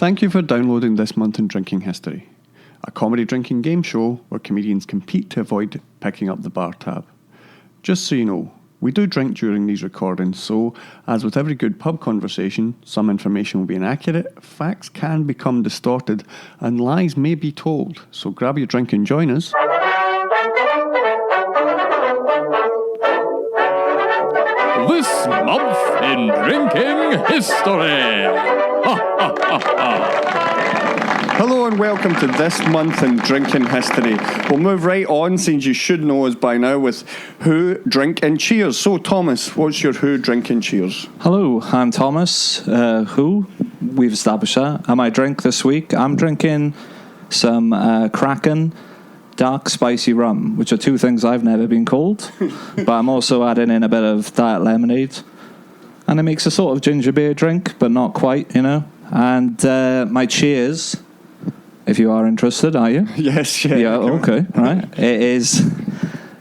Thank you for downloading This Month in Drinking History, a comedy drinking game show where comedians compete to avoid picking up the bar tab. Just so you know, we do drink during these recordings, so, as with every good pub conversation, some information will be inaccurate, facts can become distorted, and lies may be told, so grab your drink and join us. This month in drinking history. Hello and welcome to This Month in Drinking History. We'll move right on, since you should know us by now, with Who, Drink and Cheers. So Thomas, what's your Who, Drink and Cheers? Hello, I'm Thomas. Who? We've established that. And my drink this week, I'm drinking some Craven dark spicy rum, which are two things I've never been called. But I'm also adding in a bit of diet lemonade. And it makes a sort of ginger beer drink, but not quite, you know. And my cheers, if you are interested, are you? Yes, yeah. Yeah, okay, right. It is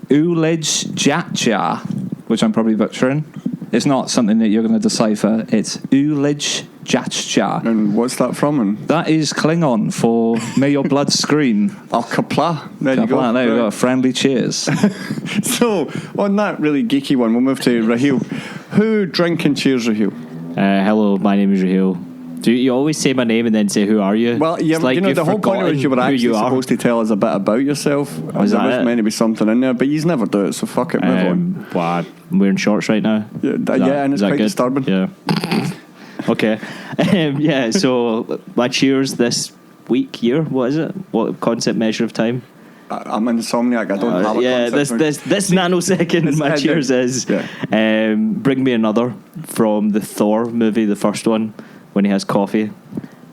Uledge Jatja, which I'm probably butchering. It's not something that you're going to decipher. It's Uledge Jatja. And what's that from? And that is Klingon for May Your Blood Scream. Oh, Kapla. There you go. There you go. Friendly cheers. So, on that really geeky one, we'll move to Raheil. Who, Drink and Cheers, Raheil? Hello, my name is Raheil. Do you always say my name and then say, who are you? Well, yeah, like you know, the whole point was you were actually supposed to tell us a bit about yourself. Was there that was it? meant to be something in there, but you never do it, so fuck it, move on. Well, I'm wearing shorts right now. Yeah, and it's quite good? disturbing. Yeah. Okay. So my cheers this week, year, what is it? What concept measure of time? I'm insomniac, I don't have a concept. This nanosecond, my cheers is Bring Me Another from the Thor movie, the first one, when he has coffee.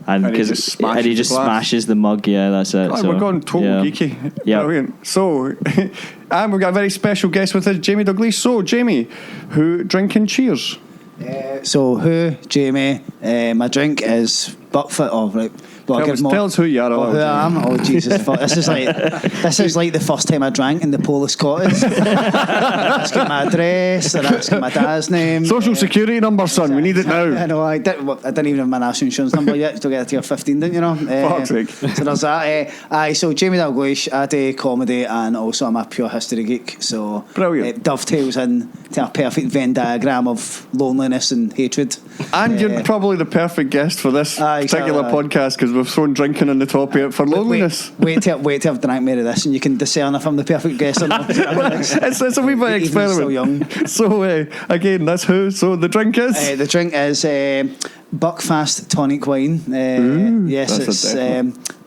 And he just smashes the mug. Yeah, that's it. God, we're going total geeky. Yeah. Brilliant. So, and we've got a very special guest with us, Jamie Dalgleish. So, Jamie, who, drink and cheers? So, who, Jamie, my drink is Buckfoot. Oh, right. Tell us who you are. Who I am. Oh, Jesus. This is like the first time I drank in the Polish Cottage. Asking my address, and asking my dad's name. Social security number, son. We need it now. I know. I didn't even have my national insurance number yet. Still get it to your 15, didn't you know? Fuck's sake. So there's that. So Jamie Dalgleish, I do comedy, and also I'm a pure history geek. So brilliant. It dovetails into a perfect Venn diagram of loneliness and hatred. And you're probably the perfect guest for this particular podcast, because we've thrown drinking on the top of it for loneliness. Wait till I've drank more of this, and you can discern if I'm the perfect guest or not. it's a wee bit experiment. Still young. So again, that's who. So the drink is. The drink is Buckfast tonic wine. Yes, it's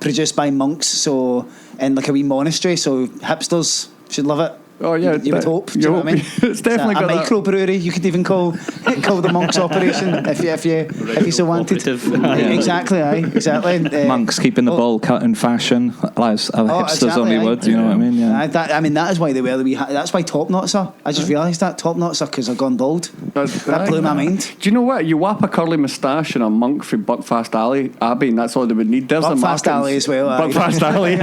produced by monks. So in like a wee monastery. So hipsters should love it. Oh yeah, you would hope. Do you know what I mean? It's definitely got a microbrewery. You could even call the monks operation if you so wanted. Exactly. Monks keeping the bowl cut in fashion, as hipsters only would. You know what I mean? Yeah. That is why they wear the wee. That's why top knots are. I just realised that top knots are because I've gone bald. That blew my mind. Do you know what? You whap a curly moustache and a monk from Buckfast Abbey, and that's all they would need. There's Buckfast Alley as well. Buckfast Alley.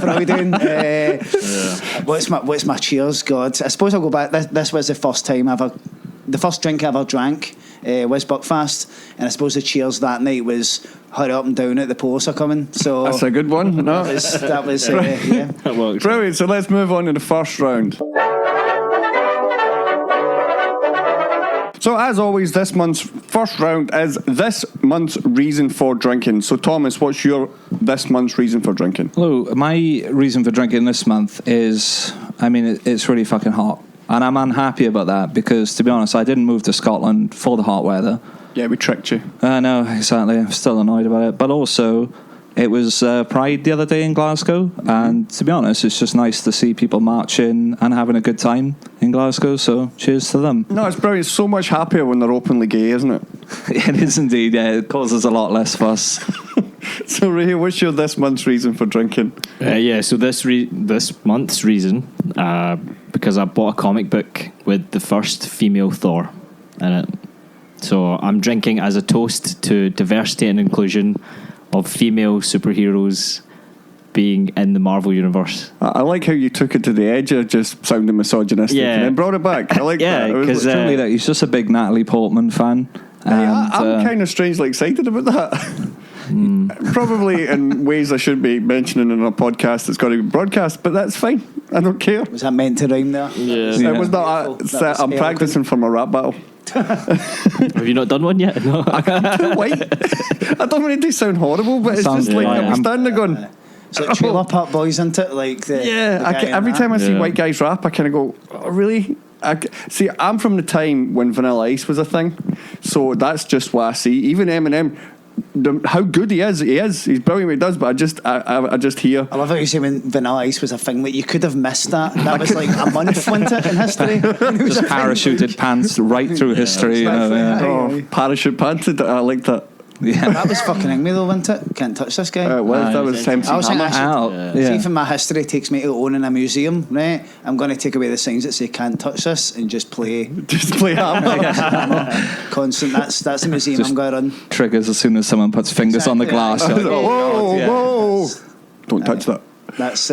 Freudian. What's my cheers, God? I suppose I'll go back. This was the first drink I ever drank was Buckfast, and I suppose the cheers that night was hurry up and down it, the posts are coming. So that's a good one. No? that was yeah. That works. Brilliant. So let's move on to the first round. So as always, this month's first round is this month's reason for drinking. So Thomas, what's your this month's reason for drinking? Hello, my reason for drinking this month is, it's really fucking hot. And I'm unhappy about that because, to be honest, I didn't move to Scotland for the hot weather. Yeah, we tricked you. I know, exactly. I'm still annoyed about it. But also, it was Pride the other day in Glasgow, and to be honest, it's just nice to see people marching and having a good time in Glasgow, so cheers to them. No, it's brilliant. It's so much happier when they're openly gay, isn't it? It is indeed, yeah. It causes a lot less fuss. So, Raheil, what's your this month's reason for drinking? So this month's reason, because I bought a comic book with the first female Thor in it. So I'm drinking as a toast to diversity and inclusion of female superheroes being in the Marvel universe. I like how you took it to the edge of just sounding misogynistic and then brought it back. I like that. Yeah, because he's just a big Natalie Portman fan. I'm kind of strangely excited about that. Probably in ways I shouldn't be mentioning in a podcast that's got to be broadcast, but that's fine. I don't care. Was that meant to rhyme there? It was not. That was I'm practicing for my rap battle. Have you not done one yet? No. I'm too white. I don't want it to sound horrible, but it's Sounds just like right. I'm standing there going. It's like Trailer Park Boys, isn't it? Like the Every time I see white guys rap, I kind of go, oh, really? See, I'm from the time when Vanilla Ice was a thing, so that's just what I see. Even Eminem, how good he is, he's brilliant what he does, but I just hear. I love how you say when Vanilla Ice was a thing, like you could have missed that. That was like a month, wasn't it, in history? Just parachuted pants right through history. Parachute panted. I like that. Yeah. That was fucking me though, wasn't it? Can't touch this guy. That was MC I was Hammer. thinking, see if my history takes me to owning a museum, right? I'm going to take away the signs that say "can't touch this" and just play Hammer. Constant. That's the museum Just I'm going to run. Triggers as soon as someone puts fingers on the glass. Exactly. Whoa! Don't touch that. That's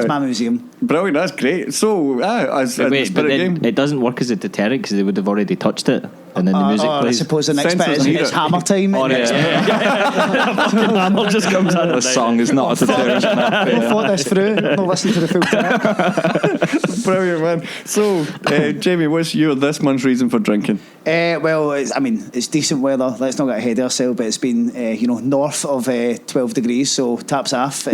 my museum. Brilliant, that's great. So, as the Wait, but spirit then game. it doesn't work as a deterrent because they would have already touched it, and then the music I plays. suppose the next bit Censors is need it's it. Hammer time. Fucking Hammer just comes out. The song is not a deterrent. I thought this through. I'll listen to the full time. Brilliant, man. So, Jamie, what's your this month's reason for drinking? Well, it's decent weather. Let's not get ahead of ourselves, but it's been north of 12 degrees, so taps off.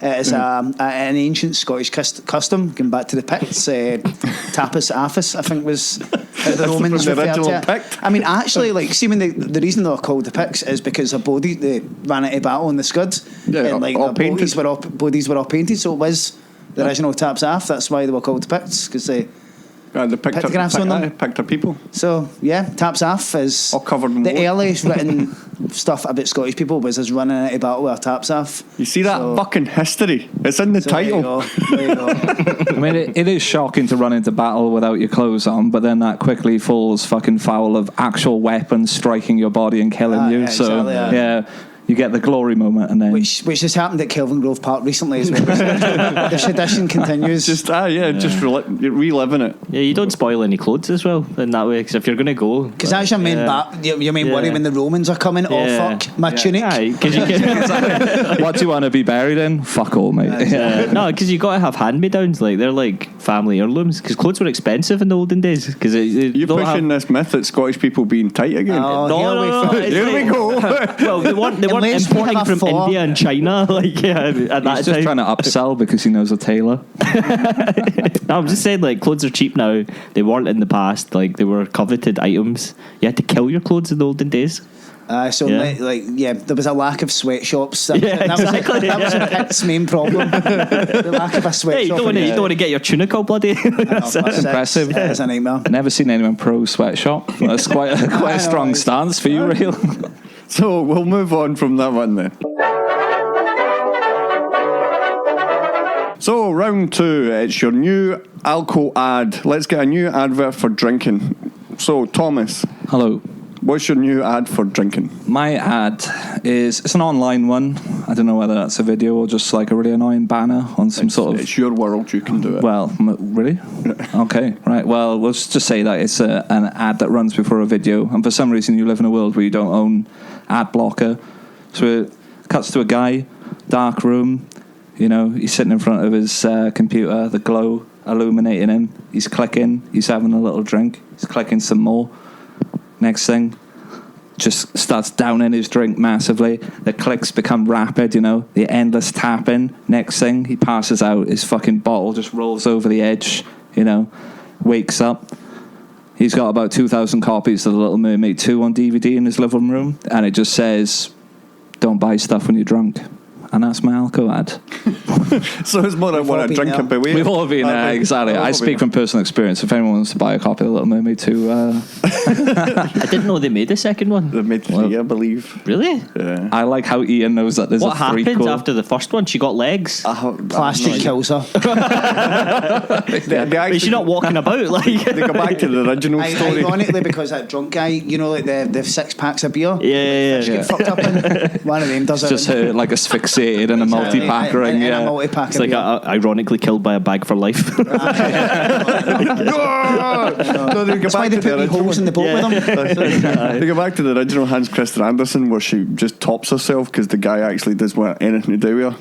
It's an ancient Scottish custom, going back to the Picts. Tapas Affis, I think, was how the Romans the referred original to it. Pict. I mean, actually, like, see, when the reason they were called the Picts is because their body, they ran into battle in the Scuds, Yeah, and like all their painted. bodies were all painted, so it was the original Taps Aff. That's why they were called the Picts, because they. The Pictographs on them. Pictor people. So yeah, Taps Aff is All covered in the wood. earliest written stuff about Scottish people was us running into battle with our Taps Aff. You see that fucking history? It's in the title. There you go. I mean, it is shocking to run into battle without your clothes on, but then that quickly falls fucking foul of actual weapons striking your body and killing you. Yeah, So exactly, yeah, you get the glory moment, and then Which has happened at Kelvin Grove Park recently as well. The tradition continues. Just reliving it. Yeah, you don't spoil any clothes as well in that way, because if you're going to go, Because that's your main your main worry when the Romans are coming. Oh fuck, my tunic. Because you get, what do you want to be buried in? Fuck all, mate. no, because you got to have hand-me-downs. Like they're like family heirlooms. Because clothes were expensive in the olden days. Because You're pushing this myth that Scottish people being tight again. Oh, No. here we Here we go. Well, they weren't Unless we importing have from four. India and China. Like at that He's just time. trying to upsell because he knows a tailor. No, I'm just saying, like, clothes are cheap now. They weren't in the past. Like, they were coveted items. You had to kill your clothes in the olden days. There was a lack of sweatshops. That was a Pict's main problem. The lack of a sweatshop. Hey, you don't want to get your tunic all bloody. That's impressive. It's a nightmare. Never seen anyone pro sweatshop. That's quite a strong stance for you, Raheil. So we'll move on from that one then. So round 2, it's your new alcohol ad. Let's get a new advert for drinking. So Thomas, Hello. what's your new ad for drinking? My ad it's an online one. I don't know whether that's a video or just like a really annoying banner on some sort of. It's your world, you can do it. Well, really? Okay, right. Well, let's just say that it's an ad that runs before a video, and for some reason you live in a world where you don't own ad blocker. So it cuts to a guy, dark room. You know, he's sitting in front of his computer, the glow illuminating him. He's clicking. He's having a little drink. He's clicking some more. Next thing, just starts downing his drink massively. The clicks become rapid, you know, the endless tapping. Next thing, he passes out. His fucking bottle just rolls over the edge, you know, wakes up. He's got about 2,000 copies of The Little Mermaid 2 on DVD in his living room, and it just says, don't buy stuff when you're drunk. And that's my alco ad. So it's more than what I drink a bit. We've all been there, exactly. I speak from personal experience. If anyone wants to buy a copy of The Little Mermaid 2... I didn't know they made a second one. They made 3, I believe. Really? Yeah. I like how Ian knows that there's What a happens threequel. after the first one? She got legs. Plastic kills her. They Is she not walking about? Like they go back to the original story. Ironically, because that drunk guy, you know, like the 6 packs of beer. Yeah. Get fucked up in. One of them does It's it. just her like asphyxiating asphyxiated in a multi-pack ring. In a Yeah. multi-pack. It's like ironically killed by a bag for life. No, they go That's why back they to the put wee holes in original. the boat with them. They go back to the original Hans Christian Andersen where she just tops herself because the guy actually doesn't want anything to do with her.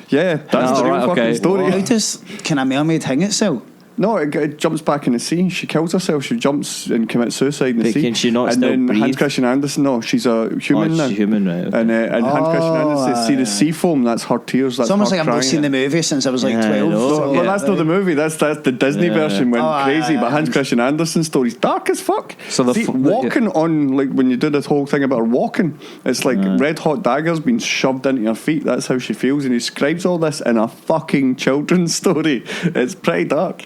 Yeah, that's the real right, fucking okay. story. How does can a mermaid hang itself? No, it jumps back in the sea. She kills herself. She jumps and commits suicide in the But sea. can she not and still then breathe? Hans Christian Andersen, no, she's a human she's now. human, right? Okay. And Hans Christian Andersen, see the sea foam. That's her tears. That's It's almost her like I've not crying. seen the movie since I was like Yeah, I 12. know. so- Well, that's not the movie. That's the Disney version went Oh, crazy. aye, But aye. Hans Christian Andersen's story's dark as fuck. So the See, f- walking on, like when you do this whole thing about her walking, it's like red hot daggers being shoved into her feet. That's how she feels, and he describes all this in a fucking children's story. It's pretty dark.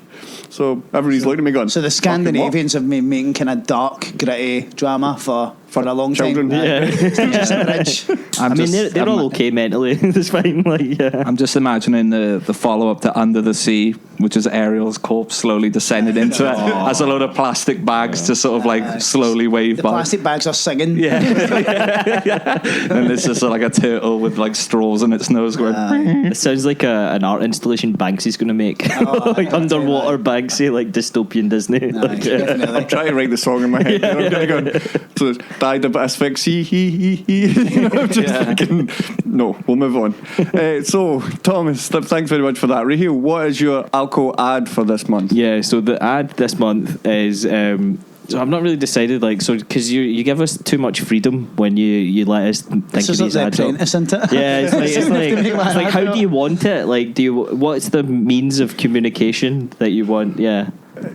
So everybody's looking at me going. So the "Fucking what?" Scandinavians have been making kind of dark, gritty drama for a long children. time. Yeah. Just the bridge. I'm I mean, just- they're all I'm- okay mentally. It's fine. Like, yeah. I'm just imagining the follow-up to Under the Sea, which is Ariel's corpse slowly descending into it as a load of plastic bags just sort of like slowly wave The by. plastic bags are singing. Yeah. And there's just like a turtle with like straws in its nose going. It sounds like an art installation Banksy's going to make. Like underwater Banksy, like dystopian Disney. Aye, Like, definitely. I'm trying to write the song in my head. You know, I'm going to go, so died of asphyxia. You know, I'm just thinking, no, we'll move on. So, Thomas, thanks very much for that. Raheil, what is your alcohol ad for this month? Yeah, so the ad this month is so I've not really decided, like, so because you give us too much freedom when you let us think of This is like these the ads up. apprentice, isn't it? Yeah, it's like Have to make it's that like ad how up. do you want it? Like, what's the means of communication that you want? Yeah.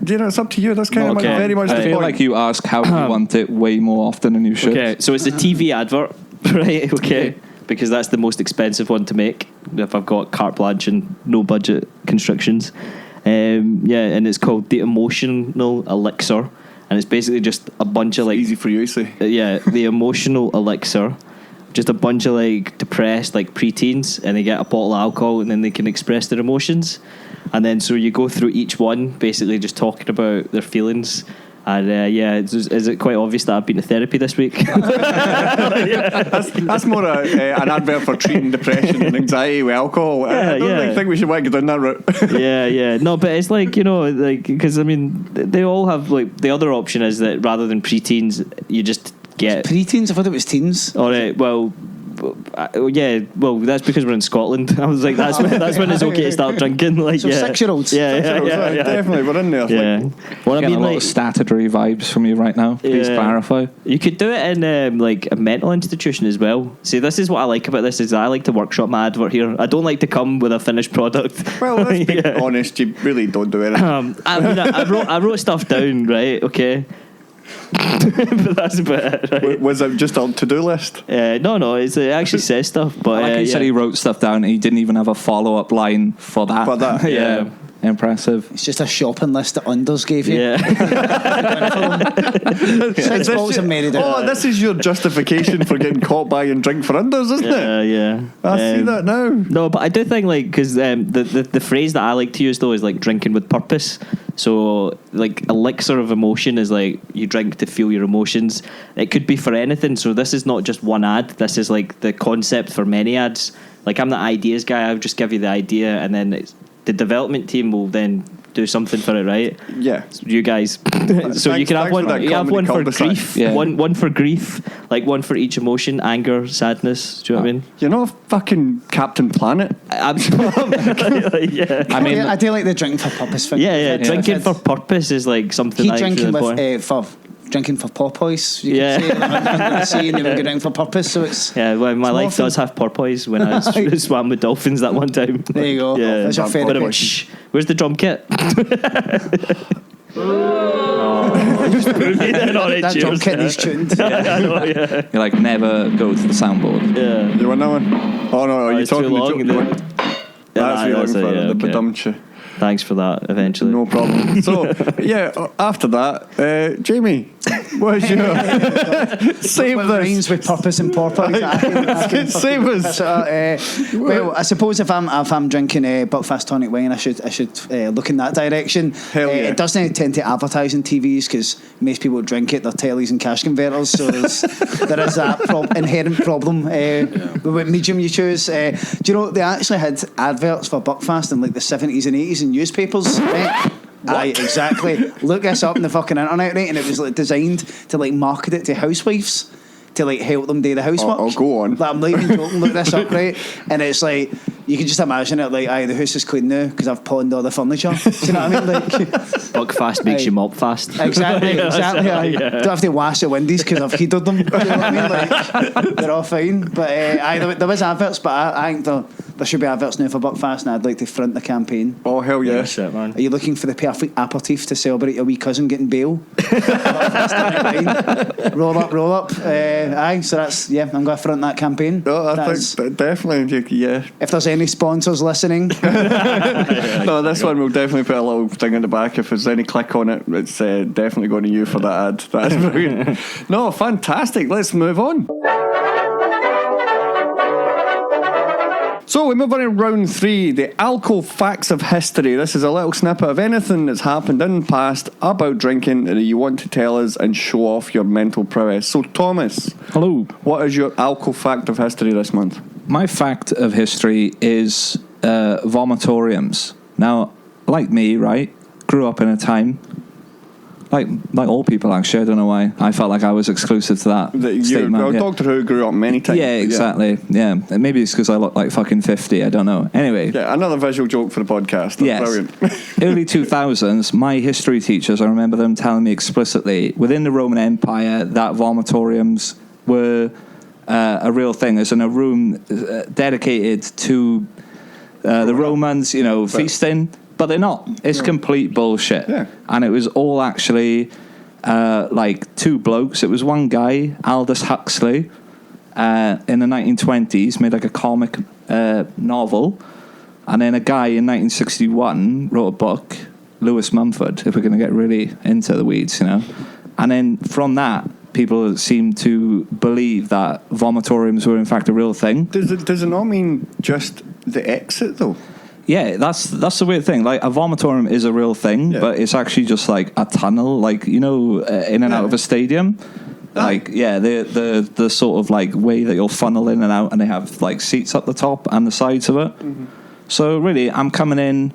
You know, it's up to you. That's kind of Okay. very much I the feel point. like you ask how you want it way more often than you should. Okay, so it's a TV advert, right? Okay, because that's the most expensive one to make. If I've got carte blanche and no budget constrictions, yeah, and it's called the Emotional Elixir, and it's basically just a bunch of like Easy for you to say. yeah, the Emotional Elixir. Just a bunch of like depressed like preteens, and they get a bottle of alcohol, and then they can express their emotions. And then so you go through each one, basically just talking about their feelings. And yeah, is it quite obvious that I've been to therapy this week? That's more an advert for treating depression and anxiety with alcohol. I don't really think we should want to go down that route. yeah. No, but it's like, you know, like, because I mean, they all have like the other option is that rather than preteens, you just get. Pre-teens? I thought it was teens. All right, well. Yeah, well, that's because we're in Scotland. I was like, that's when it's okay to start drinking. Like, So yeah, 6-year-olds. yeah, Definitely, we're in there. yeah. Well, I Getting mean, a lot like, of statutory vibes from you right now. Please Yeah. clarify. you could do it in like a mental institution as well. See, this is what I like about this is I like to workshop my advert here. I don't like to come with a finished product. Well, let's be Yeah. honest, you really don't do anything. I mean, I wrote stuff down, right? Okay. But that's about it, right? Was it just a to-do list? No, it actually says stuff. But Like he said, he wrote stuff down and he didn't even have a follow-up line for that. For that, yeah. Impressive. It's just a shopping list that Unders gave you. Yeah. 6 bottles of Mary Oh, this is your justification for getting caught by and drink for unders, isn't it? Yeah. I see that now. No, but I do think like because the phrase that I like to use though is like drinking with purpose. So like elixir of emotion is like you drink to feel your emotions. It could be for anything. So this is not just one ad. This is like the concept for many ads. Like I'm the ideas guy. I'll just give you the idea, and then the development team will then do something for it, right? Yeah. So you guys. So you can have thanks one. for that You have comedy one for cul-de-sac. grief. Yeah. One for grief. Like one for each emotion: anger, sadness. Do you know what I mean? You're not a fucking Captain Planet. Absolutely. Yeah. I mean, I do like the drinking for purpose thing. Yeah. Drinking for purpose is like something. He that's drinking really with important. for drinking for porpoise. You Yeah. could say, and they were drinking for purpose. So it's Yeah, well, my It's life awful. does have porpoise when I swam with dolphins that one time. There you go. Yeah. That's your But favourite. Shh. Where's the drum kit? That drum kit is tuned. I know, yeah. you like never go to the soundboard. Yeah. You want that one? Oh no, are you It's too talking the long, joke? is it? That's what you're looking for, the okay. badumcha. Thanks for that, eventually. No problem. So, yeah, after that, Jamie, What is your save What this? rhymes with purpose and purpose. Save us. Well, I suppose if I'm drinking Buckfast tonic wine, I should look in that direction. Hell yeah. It doesn't tend to advertise on TVs because most people drink it. They're tellies and cash converters, so there is that inherent problem with what medium you choose. Do you know they actually had adverts for Buckfast in like the 70s and 80s in newspapers? Right? Aye, exactly. Look this up on the fucking internet, right? And it was like designed to like market it to housewives to like help them do the housework. I'll go on. Like, I'm not even joking. Look this up, right? And it's like you can just imagine it like, aye, the house is clean now because I've pawned all the furniture. Do you know what I mean? Like, Buckfast makes you mop fast. exactly. Aye. Yeah. Don't have to wash the windows because I've heated them. Do you know what I mean? Like, they're all fine. But aye, there was adverts, but I think there should be adverts now for Buckfast, and I'd like to front the campaign. Oh, hell yeah. Shit, man. Are you looking for the perfect aperitif to celebrate your wee cousin getting bail? Roll up. Aye, so that's, I'm going to front that campaign. No, I think definitely, yeah. If there's any sponsors listening. No, this one we'll definitely put a little thing in the back. If there's any click on it, it's definitely going to you for that ad. That's brilliant. No, fantastic. Let's move on. So we move on to round 3, the alcohol facts of history. This is a little snippet of anything that's happened in the past about drinking that you want to tell us and show off your mental prowess. So Thomas, Hello. what is your alcohol fact of history this month? My fact of history is vomitoriums. Now, like me, right, grew up in a time, like all people actually, I don't know why I felt like I was exclusive to that statement. Doctor Who grew up many times. Yeah, exactly. Yeah. Maybe it's because I look like fucking 50, I don't know. Anyway. Yeah, another visual joke for the podcast. That's brilliant. Early 2000s, my history teachers, I remember them telling me explicitly, within the Roman Empire, that vomitoriums were a real thing, as in a room dedicated to the Romans, feasting. But they're not. It's complete bullshit. Yeah. And it was all actually like two blokes. It was one guy, Aldous Huxley, in the 1920s, made like a comic novel. And then a guy in 1961 wrote a book, Lewis Mumford, if we're going to get really into the weeds, And then from that, people seem to believe that vomitoriums were in fact a real thing. Does it not mean just the exit, though? Yeah, that's the weird thing. Like, a vomitorium is a real thing, but it's actually just like a tunnel, like, in and out of a stadium. Like, the sort of like way that you'll funnel in and out, and they have like seats up the top and the sides of it. Mm-hmm. So really, I'm coming in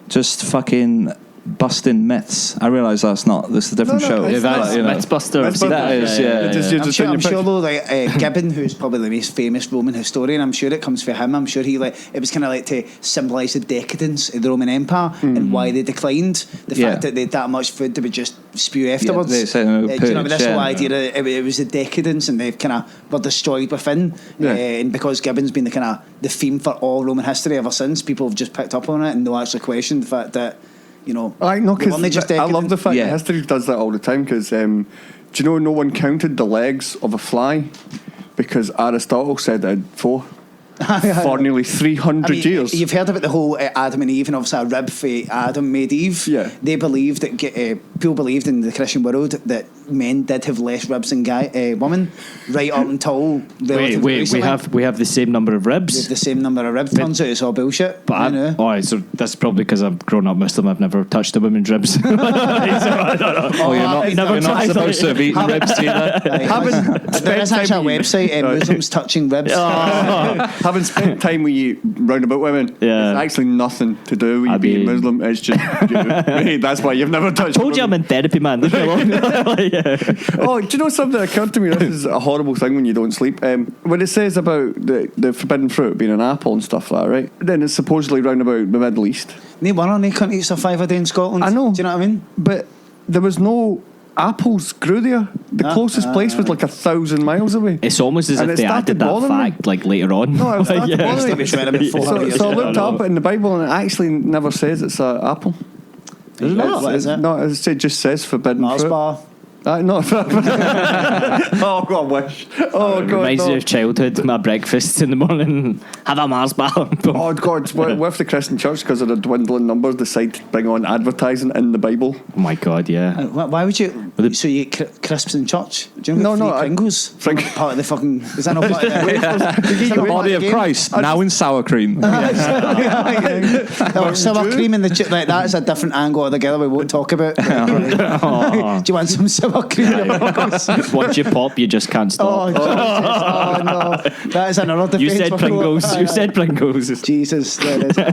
just fucking busting myths. I realise this is a different show. Yeah, that's Mythbusters. That is, I'm sure though, like Gibbon, who's probably the most famous Roman historian, I'm sure it comes from him. I'm sure it was kind of like to symbolise the decadence of the Roman Empire and why they declined. The fact that they had that much food they would just spew afterwards. They said, this whole idea that it was the decadence and they kind of were destroyed within. And because Gibbon's been the theme for all Roman history ever since, people have just picked up on it and no actually questioned the fact that. I love the fact that history does that all the time, because do you know no one counted the legs of a fly because Aristotle said it had 4 for nearly 300 years. You've heard about the whole Adam and Eve, and obviously a rib for Adam made Eve. Yeah. They believed that people believed in the Christian world that men did have less ribs than women, right up until wait, we have the same number of ribs. We have the same number of ribs. Turns out it's all bullshit. But so that's probably because I've grown up Muslim. I've never touched a woman's ribs. So I don't know. You're not supposed to have eaten ribs either. There is actually a website, Muslims touching ribs. Having spent time with you round about women, it's actually nothing to do with you being Muslim. It's just that's why you've never touched. I told you I'm in therapy, man. Oh, do you know something that occurred to me? This is a horrible thing when you don't sleep. When it says about the forbidden fruit being an apple and stuff like that, right? Then it's supposedly round about the Middle East. No wonder they couldn't eat survive a day in Scotland. I know. Do you know what I mean? But there was no apples grew there. The closest place was like 1,000 miles away. It's almost as if they added that fact like later on. No, it started bothering me. So I looked up in the Bible and it actually never says it's an apple. What is it? No, it just says forbidden Mars fruit. bar. No. Oh, God, I wish. Oh, God, Reminds no. me of childhood. My breakfast in the morning. Have a Mars bar. Oh, God, what if the Christian church, because of the dwindling numbers, decide to bring on advertising in the Bible? Oh my God, yeah. Why would you? So you eat crisps in church? Do you No, know no, Pringles? Pring- Part of the fucking. Is that not part of the? Is that The not part body of game? Christ, now in sour cream. Oh, sour cream in the like that is a different angle altogether. We won't talk about. Oh. Do you want some sour cream? in your burgers? Once you pop, you just can't Oh, stop. Jesus. Oh no, that is another defence. You said for Pringles. Philip. You said Pringles. Jesus, there it is.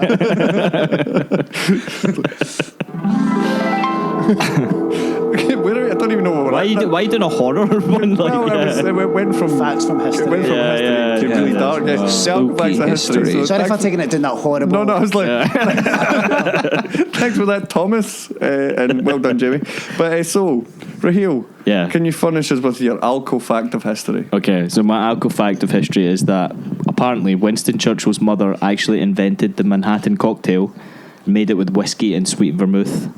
Where, I don't even know what we're Why at. you doing a horror one? Like, Well, it went from Facts from history. It went from Yeah, history yeah, to yeah, really yeah. dark. Yeah. Spooky Facts of history. So Sorry if I'm thanks- taking it down that horrible. No, I was like, thanks for that, Thomas, and well done, Jamie. But so, Raheil, Yeah. can you furnish us with your alcohol fact of history? Okay, so my alcohol fact of history is that apparently Winston Churchill's mother actually invented the Manhattan cocktail, made it with whiskey and sweet vermouth.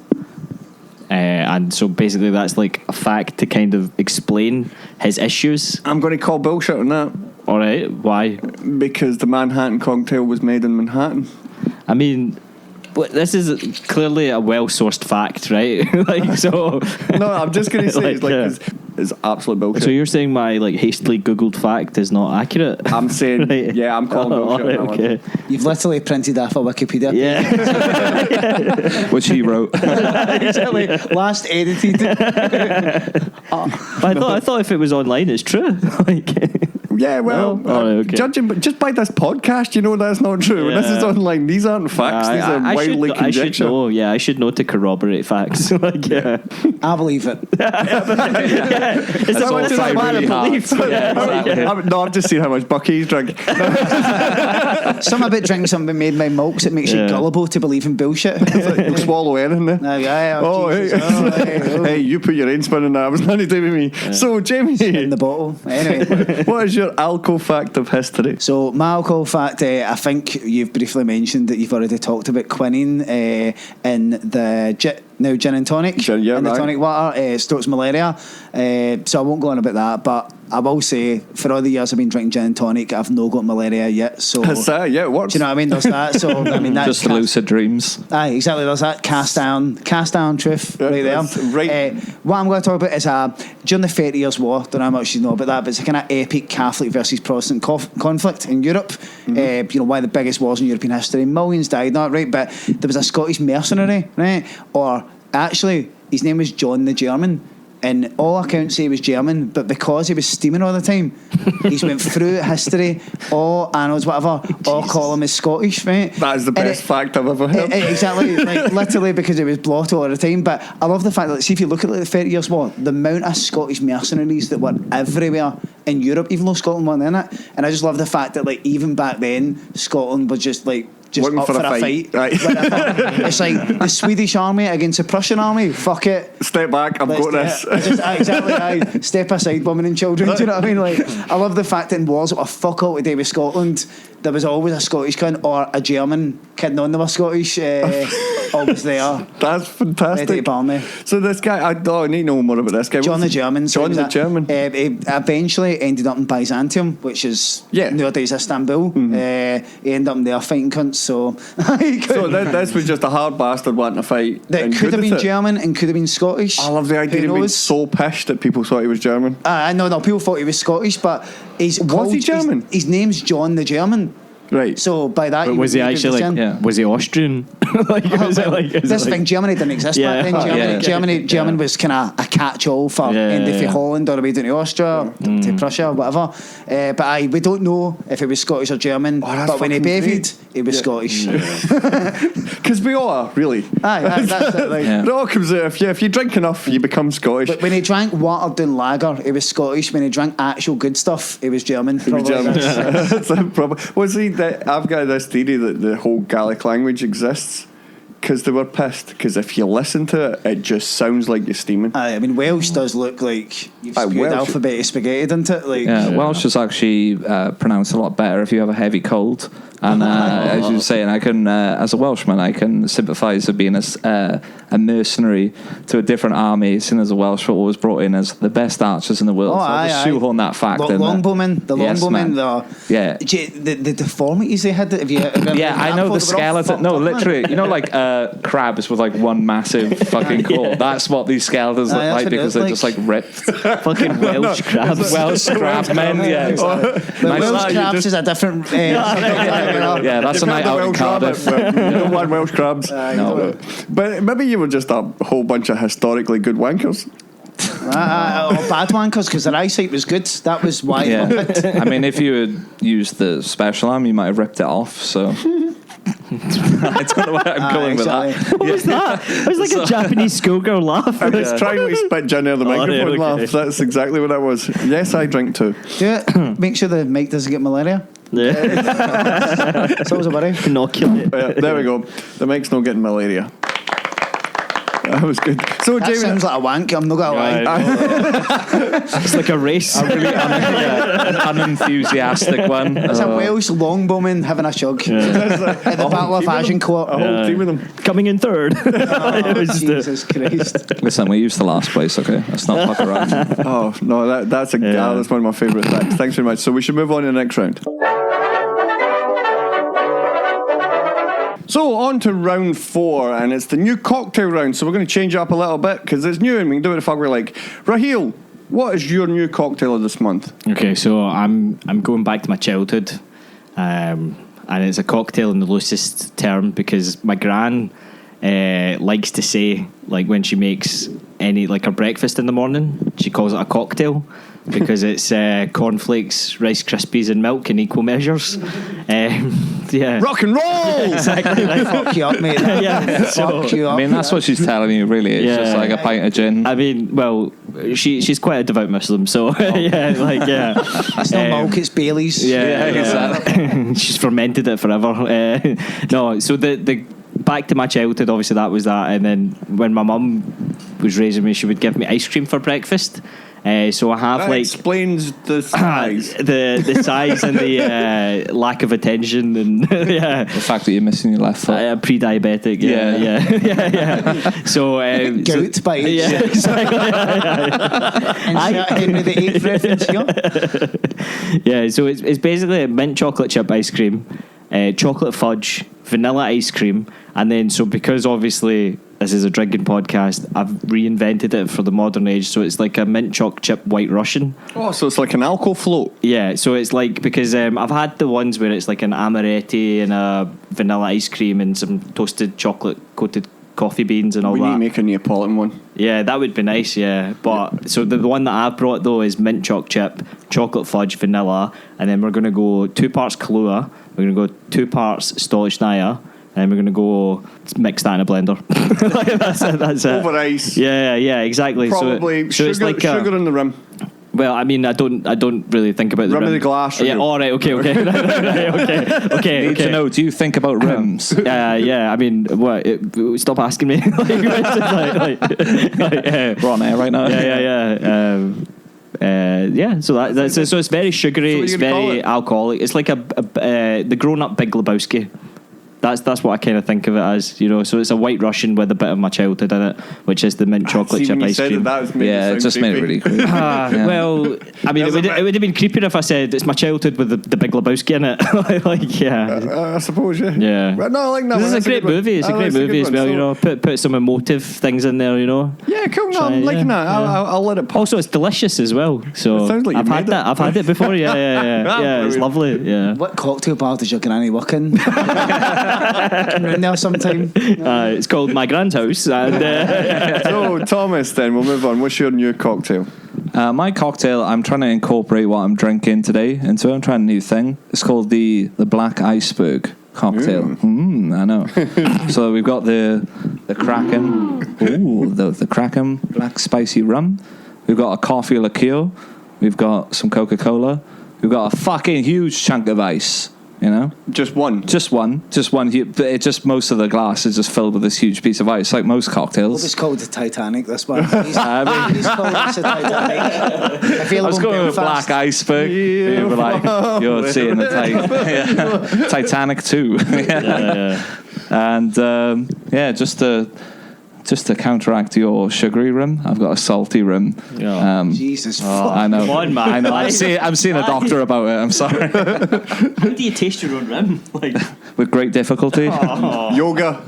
And so basically that's like a fact to kind of explain his issues. I'm going to call bullshit on that All right, why? because the Manhattan cocktail was made in Manhattan. I mean, but this is clearly a well-sourced fact, right? Like, so. No, I'm just going to say it's like yeah. it's absolute bullshit. So you're saying my like hastily googled fact is not accurate? I'm saying, Right. yeah, I'm calling Oh, bullshit on that okay. You've literally printed off a Wikipedia. Yeah. Which he wrote. Exactly. Last edited. I thought if it was online, it's true. Like, one. Yeah, well, No? Oh, okay. judging but just by this podcast, you know that's not true. When this is Yeah. online, these aren't facts. These are wildly I should conjecture. know. Yeah, I should know to corroborate facts. Like, yeah. I believe it. It's all all try a matter really of hard. belief. Yeah, exactly. No, I've just seen how much Bucky he's drank. Something about drinking something made by milk, it makes you Yeah. gullible to believe in bullshit. You'll swallow anything there. Oh, yeah, Oh, Jesus. hey. Oh, hey, oh. Hey, you put your own spin in that. It was nothing to do with me. So, Jamie, In the bottle. Anyway. what is your alcohol fact of history? So my alcohol fact, I think you've briefly mentioned that you've already talked about quinine in the gin and tonic. Gin, yeah, in the right. tonic water stops malaria. So I won't go on about that, but I will say for all the years I've been drinking gin and tonic, I've not got malaria yet. So That's that, yeah, it works. do you know what I mean? There's that. So I mean that's Just lucid dreams. Aye, exactly. There's that cast down truth Yeah, right there. that's right. What I'm going to talk about is during the 30 Years' War. Don't know how much you know about that, but it's a kind of epic Catholic versus Protestant conflict in Europe. Mm-hmm. One of the biggest wars in European history. Millions died, not right? But there was a Scottish mercenary, right? Or actually, his name was John the German. And all accounts say he was German, but because he was steaming all the time, he's went through history, all annals, whatever, all call him as Scottish, right? That is the best fact I've ever heard. Exactly, like literally because it was blotto all the time. But I love the fact that, see, if you look at like, the 30 Years' War, the amount of Scottish mercenaries that were everywhere in Europe, even though Scotland wasn't in it. And I just love the fact that, like, even back then, Scotland was just Looking up for for a a fight. fight. Right. It's like the Swedish army against the Prussian army. Fuck it. Step back, I've Let's got do this. it. Exactly. Step aside, women and children. Do you know what I mean? Like, I love the fact that in wars that were fuck all to do with Scotland, there was always a Scottish kid or a German kid knowing they were Scottish. Always there. That's Ready to fantastic. burn me. So this guy, I need to know more about this guy. John the What's he- German. John the German. He eventually ended up in Byzantium, which is Yeah. nowadays Istanbul. He ended up in there fighting cunts. So, So this was just a hard bastard wanting to fight. that and could have good been at it. German and could have been Scottish. I love the idea Who of being knows? so pissed that people thought he was German. No, people thought he was Scottish, but he's Was he German? His name's John the German. Right. So by that, But was he would actually like? understand. Yeah. Was he Austrian? Like, was it like? This thing, Germany didn't exist Yeah. back then. Yeah. German was kind of a catch-all for Yeah, ending yeah. for Holland all the way down to Austria, to Prussia, whatever. But we don't know if he was Scottish or German. that's But when he fucking bevied, great. he was Scottish. Because we all are, really. Aye, that's it. Like, Yeah. It all comes out. If you drink enough, you become Scottish. But when he drank watered down lager, he was Scottish. When he drank actual good stuff, he was German. He was probably. German. That's the problem. Was he? I've got this theory that the whole Gaelic language exists because they were pissed. Because if you listen to it, it just sounds like you're steaming. I mean, Welsh does look like you've spewed Welsh. alphabet of spaghetti, doesn't it? Like, Welsh is actually pronounced a lot better if you have a heavy cold. And as you were saying, I can, as a Welshman, I can sympathise with being a mercenary to a different army. Seeing as the Welsh were always brought in as the best archers in the world. So I'll just shoehorn that fact in. Longbowmen, the deformities they had. If you I know the skeleton. No, literally, you know, like crabs with like one massive fucking claw. That's what these skeletons look like because they're just like ripped. Fucking Welsh crabs. Welsh crab men. Yeah, exactly. The Welsh crabs is a different. Yeah, that's a night out in Cardiff. You don't want Welsh crabs. No. But maybe you were just a whole bunch of historically good wankers. Or bad wankers, because their eyesight was good. That was why. Yeah. I mean, if you had used the special arm, you might have ripped it off. So I don't know where I'm going with that. What was that? It was like a Japanese schoolgirl laugh. I was trying to spit gin out the microphone laugh. That's exactly what that was. Yes, I drink too. Do it. Make sure the mic doesn't get malaria. Yeah. It's always a worry. Inoculate. Yeah, there we go. The mic's not getting malaria. That was good. So, That Jamie, sounds like a wank. I'm not gonna lie. It's like a race. A really unenthusiastic one. It's a Welsh longbowman having a shug at the Battle of Agincourt. a whole team of them. Coming in third. Jesus Christ. Listen, we used the last place, okay? Let's not fuck around. Oh no, that's that's one of my favourite things. Thanks very much. So we should move on to the next round. So on to round 4, and it's the new cocktail round. So we're going to change it up a little bit because it's new, and we can do it if we like. Raheil, what is your new cocktail of this month? Okay, so I'm going back to my childhood, and it's a cocktail in the loosest term because my gran likes to say, like, when she makes any, like, her breakfast in the morning, she calls it a cocktail because it's cornflakes, Rice Krispies and milk in equal measures. Yeah, Rock and roll. exactly. Right. Fuck you up, mate. Fuck you up. I mean, that's what she's telling you, really. It's just like a pint of gin. I mean, well, she's quite a devout Muslim, so It's not milk, it's Baileys. Yeah, exactly. She's fermented it forever. No, so the back to my childhood, obviously that was that, and then when my mum was raising me, she would give me ice cream for breakfast. So I have That explains the size. the size and the lack of attention and The fact that you're missing your left foot. pre-diabetic. Yeah. So Gout by age. Yeah, exactly. Henry VIII reference here. Yeah, so it's basically a mint chocolate chip ice cream, chocolate fudge, vanilla ice cream, and then so because obviously this is a drinking podcast, I've reinvented it for the modern age, so it's like a mint choc chip White Russian. Oh, so it's like an alcohol float. Yeah, so it's like, because I've had the ones where it's like an amaretti and a vanilla ice cream and some toasted chocolate coated coffee beans and all We that. need to make a Neapolitan one. Yeah, that would be nice, yeah. But so the one that I've brought though is mint choc chip, chocolate fudge, vanilla, and then we're going to go 2 parts Kahlua, we're going to go 2 parts Stolichnaya, and then we're going to go mix that in a blender. That's it. Over ice. Yeah, exactly. Probably so it's like sugar in the rim. Well, I mean, I don't really think about the Rim rim. of the glass. Yeah. All right. Okay. Okay. Need to know, do you think about rims? Yeah. I mean, what? Stop asking me. We're on air right now. Yeah. So so it's very sugary. So what it's you gonna call very it? alcoholic. It's like the grown-up Big Lebowski. That's what I kind of think of it as, you know. So it's a White Russian with a bit of my childhood in it, which is the mint chocolate chip ice cream. It just made it really creepy. Well, I mean, it would have been creepier if I said it's my childhood with the Big Lebowski in it. I suppose, yeah. Yeah. But no, I like that. This is a great movie. It's a great movie as well, you know. Put some emotive things in there, you know. Yeah, cool. No, I'm liking that. I'll let it pop. Also, it's delicious as well. So It sounds like I've you had made that. I've had it before. Yeah, it's lovely. Yeah. What cocktail bar does your granny work in? Come round there sometime. It's called My Grand's House. And So, Thomas, then, we'll move on. What's your new cocktail? My cocktail, I'm trying to incorporate what I'm drinking today into it. I'm trying a new thing. It's called the Black Iceberg cocktail. I know. So we've got the Kraken. Ooh, the Kraken black spicy rum. We've got a coffee liqueur. We've got some Coca-Cola. We've got a fucking huge chunk of ice you know? Just one. Just one. But it just, most of the glass is just filled with this huge piece of ice, like most cocktails. It's called the Titanic, this one. He's called the Titanic. I was going with Black Iceberg. You were like, you're seeing the Titanic too. And just to counteract your sugary rim, I've got a salty rim. Jesus, I know. Come on, man. I know. I'm seeing a doctor about it. I'm sorry. How do you taste your own rim? Like, With great difficulty. Yoga.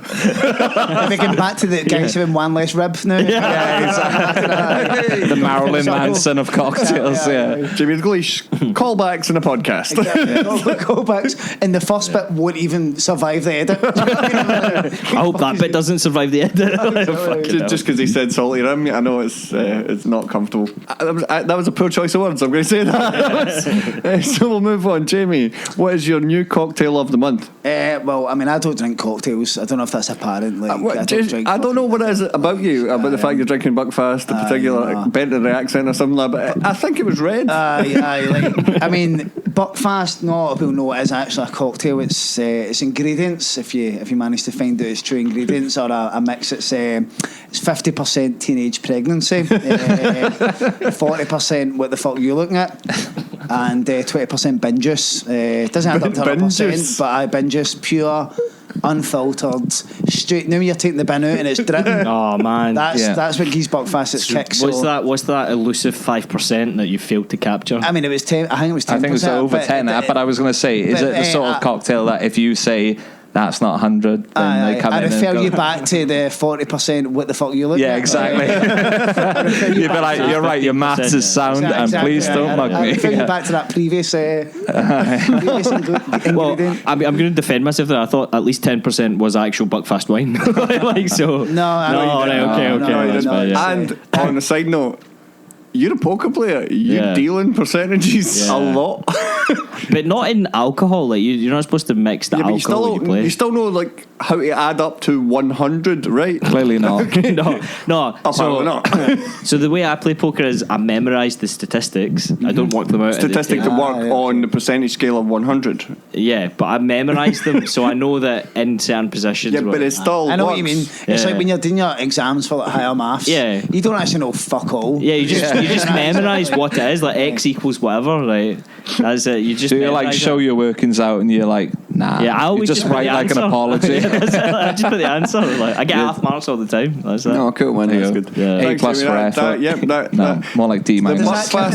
We're getting back to the guys having one less rib now. The Marilyn Manson of cocktails. Jamie Dalgleish. Callbacks in a podcast. Callbacks. And the first bit won't even survive the edit. I hope that bit doesn't survive the edit. Just because he said salty rim, I know it's not comfortable. That was a poor choice of words, I'm going to say that. So we'll move on. Jamie, what is your new cocktail of the month? Well, I mean, I don't drink cocktails. I don't know if that's apparent. Like, I don't know what it is about you, about the fact you're drinking Buckfast, the particular bent in the accent or something like that, but I think it was red. I mean, Buckfast, no people know it is actually a cocktail. It's ingredients. If you manage to find out its true ingredients, or a mix. It's 50% teenage pregnancy, 40% what the fuck are you looking at, and 20% bin juice. It doesn't add up to 100%, but bin juice, pure, unfiltered, straight. Now you're taking the bin out and it's dripping. Oh man, that's what gives Buckfast its kick. What's that elusive 5% that you failed to capture? I mean, it was 10. I think it was 10%. I think it's over 10. But I was going to say, is it the sort of cocktail that if you say that's not 100, then they come in and I refer you back to the 40%. What the fuck are you looking at? Yeah, exactly. You'd be like, you're right, your maths is sound, and please don't mug me. I refer you back to that previous ingredient. Well, I'm going to defend myself there. I thought at least 10% was actual Buckfast wine. Like, so. Okay. And on a side note, you're a poker player. You deal in percentages a lot. But not in alcohol. Like you're not supposed to mix the alcohol you play. You still know like how to add up to 100, right? Clearly not. No. Apparently not. So the way I play poker is I memorise the statistics. I don't work them out. Statistics that work on the percentage scale of 100. Yeah, but I memorise them, so I know that in certain positions. Yeah, but it still I know works. what you mean. It's like when you're doing your exams for like higher maths. Yeah. You don't actually know fuck all. Yeah, you just memorise what it is, like X equals whatever, right? That's it. You just do you like show your workings out and you're like, nah. Yeah, I always just write like an apology. I just put the answer. Like I get half marks all the time. That's it. No, cool man. That's good. Yeah. A plus for effort. No, more like D minus. Is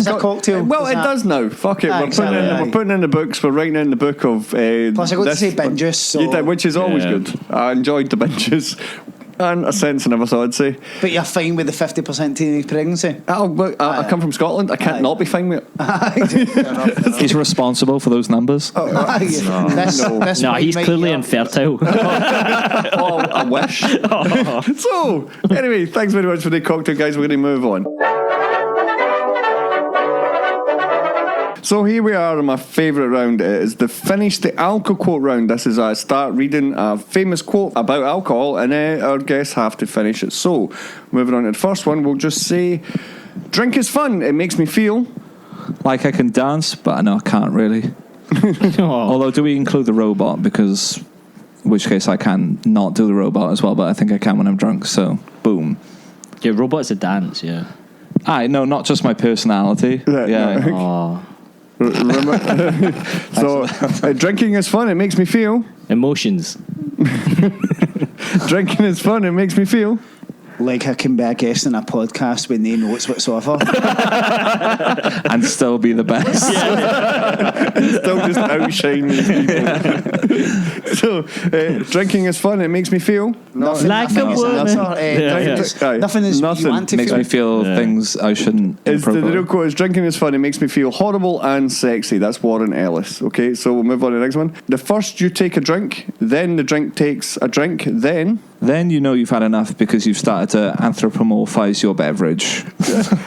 that cocktail? Well, it does now. Fuck it. We're putting in the books. We're writing in the book of. Plus, I got to say bin juice. So. You did, which is always good. I enjoyed the bin juice. And a sense I never thought I'd say. But you're fine with the 50% teenage pregnancy? I come from Scotland. I can't not be fine with it. He's responsible for those numbers. No, he's clearly infertile. I wish. So, anyway, thanks very much for the cocktail, guys. We're going to move on. So here we are in my favourite round. It is the Finish the Alcohol quote round. This is I start reading a famous quote about alcohol and our guests have to finish it. So, moving on to the first one, we'll just say, drink is fun. It makes me feel... like I can dance, but I know I can't really. Although, do we include the robot? Because, in which case I can not do the robot as well, but I think I can when I'm drunk, so boom. Yeah, robot's a dance, yeah. No, not just my personality. So, drinking is fun. It makes me feel... emotions. Drinking is fun. It makes me feel... like I can be a guest in a podcast with no notes whatsoever. And still be the best. Still just outshine these people. So, drinking is fun. It makes me feel... nothing, like a woman. Nothing is you want to makes feel. me feel things I shouldn't. The real quote is, drinking is fun. It makes me feel horrible and sexy. That's Warren Ellis. Okay, so we'll move on to the next one. The first you take a drink, then the drink takes a drink, then... then you know you've had enough because you've started to anthropomorphise your beverage.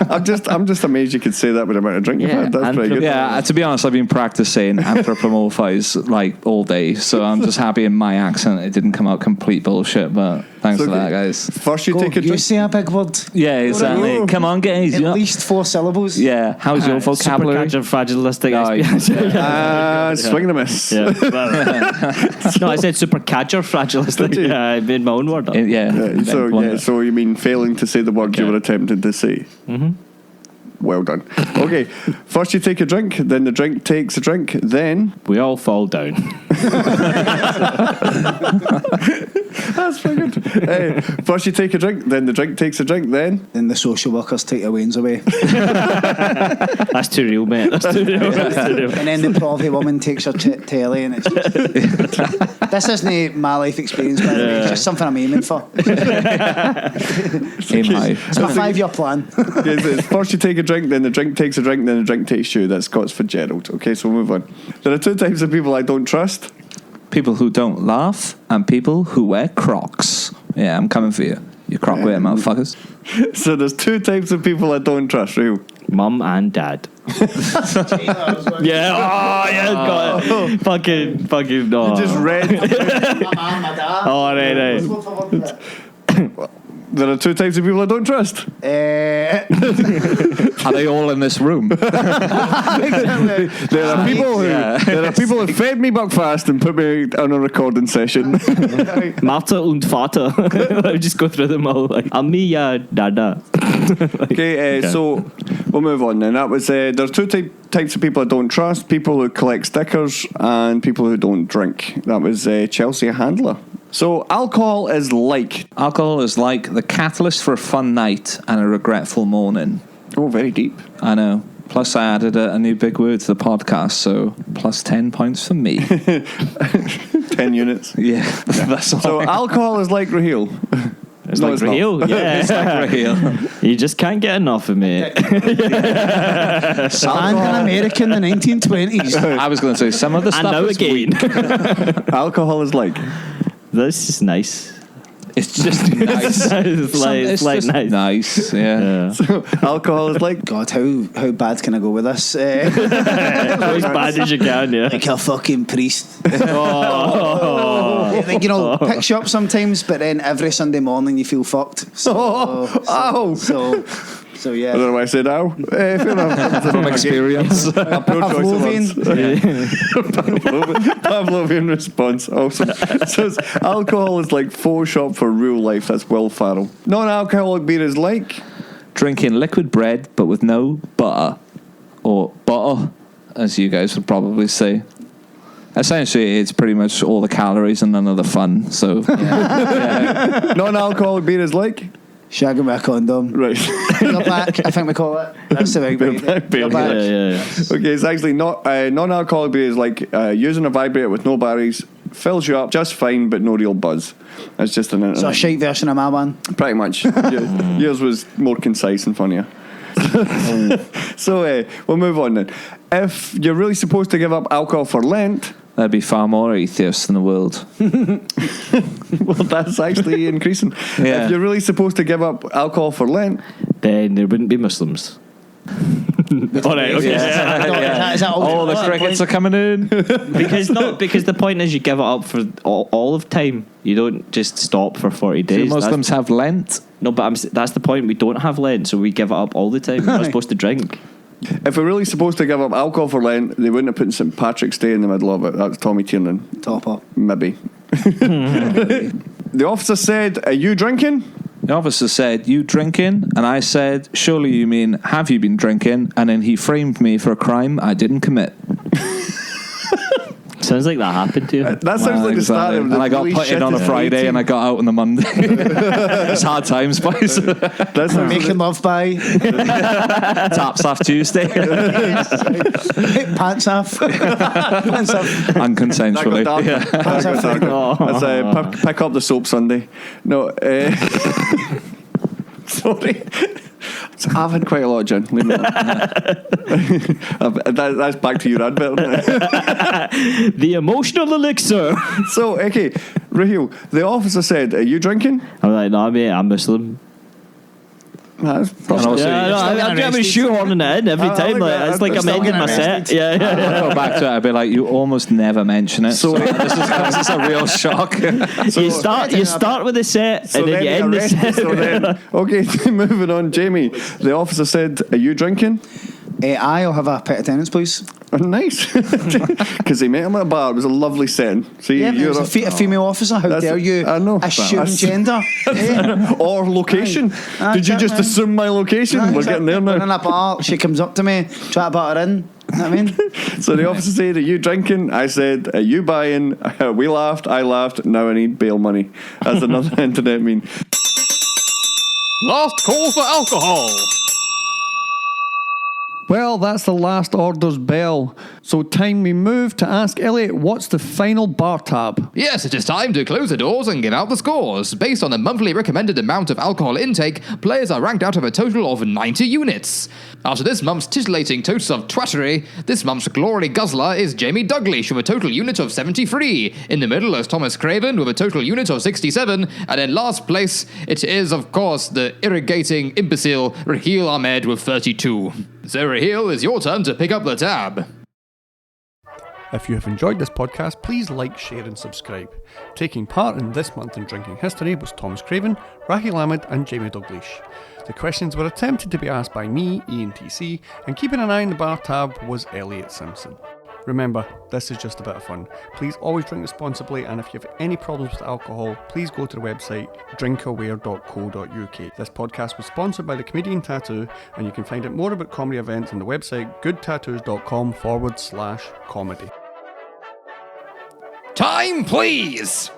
I'm just amazed you could say that with the amount of drink you've had. That's pretty good. Yeah, to be honest, I've been practicing anthropomorphise like all day, so I'm just happy in my accent it didn't come out complete bullshit, but thanks for that, guys. First you take a You drink. say a big word. Yeah, exactly. Oh. Come on, guys. At least 4 syllables. Yeah, how's your vocabulary? Supercalifragilistic. Swing and a miss. Yeah. No, I said supercalifragilistic. Did you? Yeah, I made my own word up. So you mean failing to say the words you were attempting to say? Mm-hmm. Well done. Okay, first you take a drink, then the drink takes a drink, then We all fall down. that's pretty good. First you take a drink, then the drink takes a drink, then Then the social workers take your wains away. That's too real, mate. That's too real. And then the provy woman takes her telly, and it's just, this isn't my life experience, by the way. It's just something I'm aiming for. Aim high. It's my 5-year plan. yes, it's first you take a drink, then the drink takes a drink, then the drink takes you. That's Scots Fitzgerald. Okay, so we'll move on. There are 2 types of people I don't trust. People who don't laugh and people who wear Crocs. Yeah, I'm coming for you. You croc wearing motherfuckers. So there's 2 types of people I don't trust, Raheil. Mum and dad. Yeah. Oh, yeah. Got it. Fucking. No. You just read. Oh, right. There are 2 types of people I don't trust. Are they all in this room? There are people who fed me buckfast and put me on a recording session. Marta und Vater. I just go through them all. Like, Amiya, Dada. Okay, so we'll move on then. That was there's 2 types of people I don't trust: people who collect stickers and people who don't drink. That was Chelsea Handler. So alcohol is like the catalyst for a fun night and a regretful morning. Oh, very deep. I know. Plus, I added a new big word to the podcast, so plus 10 points for me. 10 units. Yeah, that's all. So alcohol is like Raheil. It's No, like it's not. Raheil. Yeah. It's like Raheil. You just can't get enough of me. And in America in the 1920s. I was going to say some of the And stuff now is again. weak. Alcohol is like. This is nice. It's just nice. It's like just nice. nice, yeah. So alcohol is like. God, how bad can I go with this? As bad as you can, yeah. Like a fucking priest. Oh. Like, picks you up sometimes, but then every Sunday morning you feel fucked. So yeah. I don't know why I said ow. Fair enough. From experience. Pavlovian response. Awesome. So alcohol is like Photoshop for real life. That's Will Farrell. Non-alcoholic beer is like Drinking liquid bread, but with no butter. Or butter, as you guys would probably say. Essentially, it's pretty much all the calories and none of the fun. So, yeah. non-alcoholic beer is like Shagging with a condom. right. You're back, I think we call it. That's the right way. You're back. Yeah. Okay, it's actually not non-alcoholic beer is like using a vibrator with no batteries fills you up just fine, but no real buzz. It's just an So a shite version of my one. pretty much. Yours was more concise and funnier. So we'll move on then. If you're really supposed to give up alcohol for Lent, There'd be far more atheists in the world. well, that's actually increasing. Yeah. If you're really supposed to give up alcohol for Lent, Then there wouldn't be Muslims. All right, okay. Is that all The crickets are coming in. because the point is you give it up for all of time. You don't just stop for 40 Do days. Muslims have Lent? No, but that's the point. We don't have Lent, so we give it up all the time. We're not supposed to drink. if we're really supposed to give up alcohol for Lent, they wouldn't have put St. Patrick's Day in the middle of it. That's Tommy Tiernan. top up? Maybe. The officer said, "Are you drinking?" The officer said, "You drinking?" And I said, "Surely you mean, have you been drinking?" And then he framed me for a crime I didn't commit. Sounds like that happened to you. That sounds like the start of the And I got really put in on a shittest Friday 18. and I got out on the Monday. It's hard times, boys. That sounds Making love by. Taps off Tuesday. Pants off. Pants off. Unconsensually. That got Yeah. darker. That got darker. That's pick up the soap Sunday. No, sorry. I've had quite a lot of gin. Leave me alone. That's back to your advert. Isn't it? The emotional elixir. So, okay, Raheil, the officer said, "Are you drinking?" I'm like, no, mate, I'm Muslim. That's also, Yeah, no, I'm shoehorning it in every I time. like Like, that. it's like I'm I'm still ending my getting set. arrested. Yeah, yeah. I'll go back to it. I'd be like, you almost never mention it. So, So- this is a real shock. you start with the set So and then you he end the arrested, set. so then, okay, moving on, Jamie. The officer said, "Are you drinking?" I'll have a pet attendance, please. Oh, nice, because he met him at a bar. It was a lovely setting. See, Yeah, it you're was a female officer. How That's- dare you I know. assume That's- gender? Yeah. or location. Aye. Did you Aye, just aye. assume my location? We're getting there We're in now. a bar. She comes up to me, try to butt her in. You know what I mean? So the officer said, "Are you drinking?" I said, "Are you buying?" We laughed. I laughed. Now I need bail money. That's another internet meme. Last call for alcohol. Well, that's the last order's bell. So time we move to ask Eliott, what's the final bar tab? Yes, it is time to close the doors and give out the scores. Based on the monthly recommended amount of alcohol intake, players are ranked out of a total of 90 units. After this month's titillating toasts of twattery, this month's glory guzzler is Jamie Dalgleish with a total unit of 73. In the middle is Thomas Craven with a total unit of 67. And in last place, it is, of course, the irrigating imbecile Raheil Ahmad with 32. So Raheil, it's your turn to pick up the tab. If you have enjoyed this podcast, please like, share and subscribe. Taking part in this month in drinking history was Thomas Craven, Raheil Ahmad and Jamie Dalgleish. The questions were attempted to be asked by me, Ian TC, and keeping an eye on the bar tab was Eliott Simpson. Remember, this is just a bit of fun. Please always drink responsibly, and if you have any problems with alcohol, please go to the website drinkaware.co.uk. This podcast was sponsored by the Comedian Tattoo, and you can find out more about comedy events on the website goodtattoos.com/comedy. Time, please!